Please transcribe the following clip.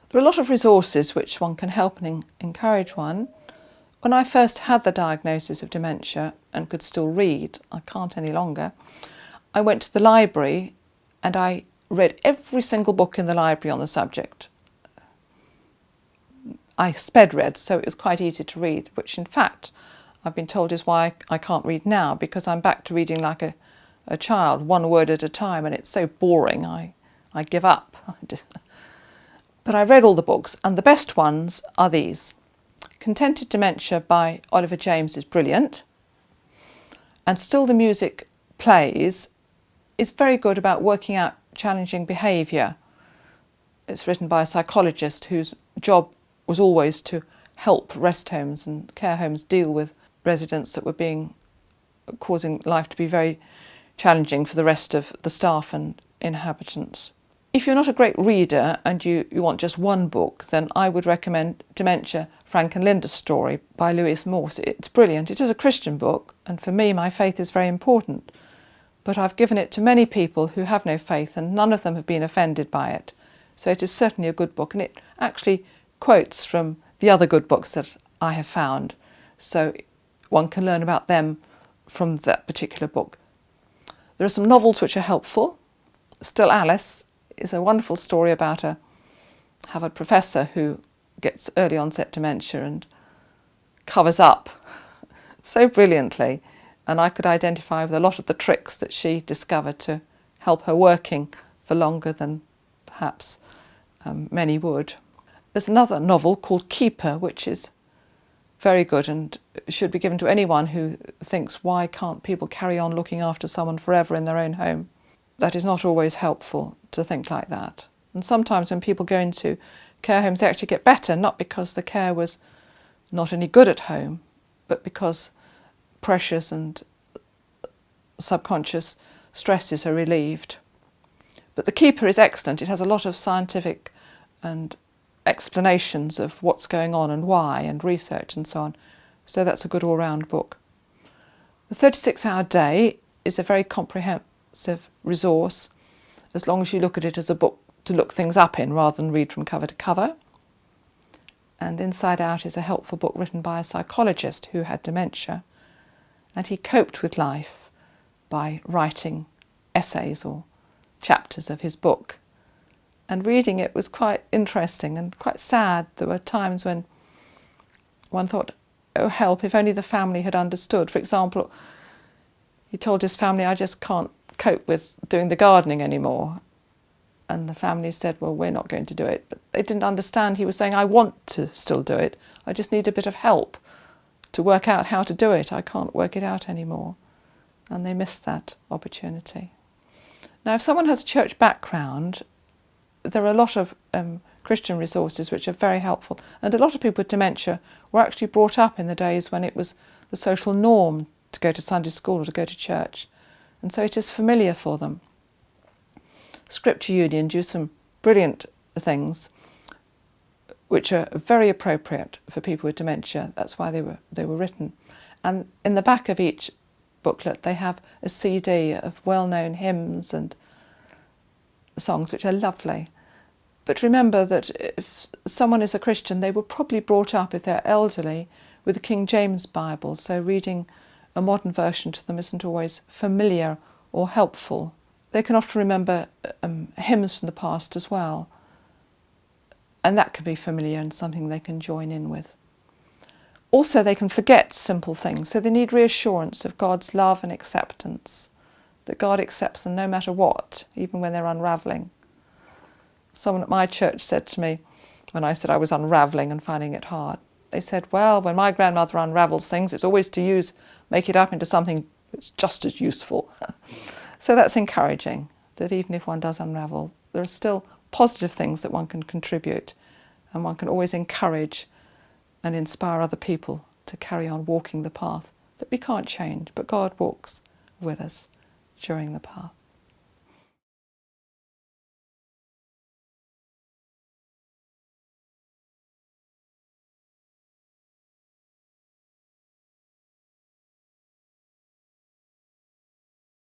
There are a lot of resources which one can help and encourage one. When I first had the diagnosis of dementia and could still read, I can't any longer, I went to the library and I read every single book in the library on the subject. I sped read, so it was quite easy to read, which in fact I've been told is why I can't read now, because I'm back to reading like a child, one word at a time, and it's so boring I give up. But I read all the books, and the best ones are these. Contented Dementia by Oliver James is brilliant, and Still the Music Plays is very good about working out challenging behaviour. It's written by a psychologist whose job was always to help rest homes and care homes deal with residents that were causing life to be very challenging for the rest of the staff and inhabitants. If you're not a great reader and you want just one book, then I would recommend Dementia, Frank and Linda's Story by Lewis Morse. It's brilliant. It is a Christian book, and for me, my faith is very important. But I've given it to many people who have no faith, and none of them have been offended by it. So it is certainly a good book, and it actually quotes from the other good books that I have found. So one can learn about them from that particular book. There are some novels which are helpful. Still Alice is a wonderful story about a Harvard professor who gets early onset dementia and covers up so brilliantly, and I could identify with a lot of the tricks that she discovered to help her working for longer than perhaps many would. There's another novel called Keeper, which is very good and should be given to anyone who thinks, why can't people carry on looking after someone forever in their own home? That is not always helpful to think like that. And sometimes when people go into care homes, they actually get better, not because the care was not any good at home, but because pressures and subconscious stresses are relieved. But The Keeper is excellent. It has a lot of scientific and explanations of what's going on and why, and research and so on. So that's a good all-round book. The 36-Hour Day is a very comprehensive resource, as long as you look at it as a book to look things up in rather than read from cover to cover. And Inside Out is a helpful book written by a psychologist who had dementia, and he coped with life by writing essays or chapters of his book. And reading it was quite interesting and quite sad. There were times when one thought, oh help, if only the family had understood. For example, he told his family, I just can't cope with doing the gardening anymore. And the family said, well, we're not going to do it. But they didn't understand. He was saying, I want to still do it. I just need a bit of help to work out how to do it. I can't work it out anymore. And they missed that opportunity. Now, if someone has a church background, there are a lot of Christian resources which are very helpful. And a lot of people with dementia were actually brought up in the days when it was the social norm to go to Sunday school or to go to church. And so it is familiar for them. Scripture Union do some brilliant things which are very appropriate for people with dementia. That's why they were written. And in the back of each booklet they have a CD of well-known hymns and songs which are lovely. But remember that if someone is a Christian, they were probably brought up, if they're elderly, with the King James Bible, so reading a modern version to them isn't always familiar or helpful. They can often remember hymns from the past as well, and that can be familiar and something they can join in with. Also, they can forget simple things, so they need reassurance of God's love and acceptance, that God accepts them no matter what, even when they're unravelling. Someone at my church said to me, when I said I was unravelling and finding it hard, they said, well, when my grandmother unravels things, it's always to make it up into something that's just as useful. So that's encouraging, that even if one does unravel, there are still positive things that one can contribute, and one can always encourage and inspire other people to carry on walking the path that we can't change, but God walks with us during the path.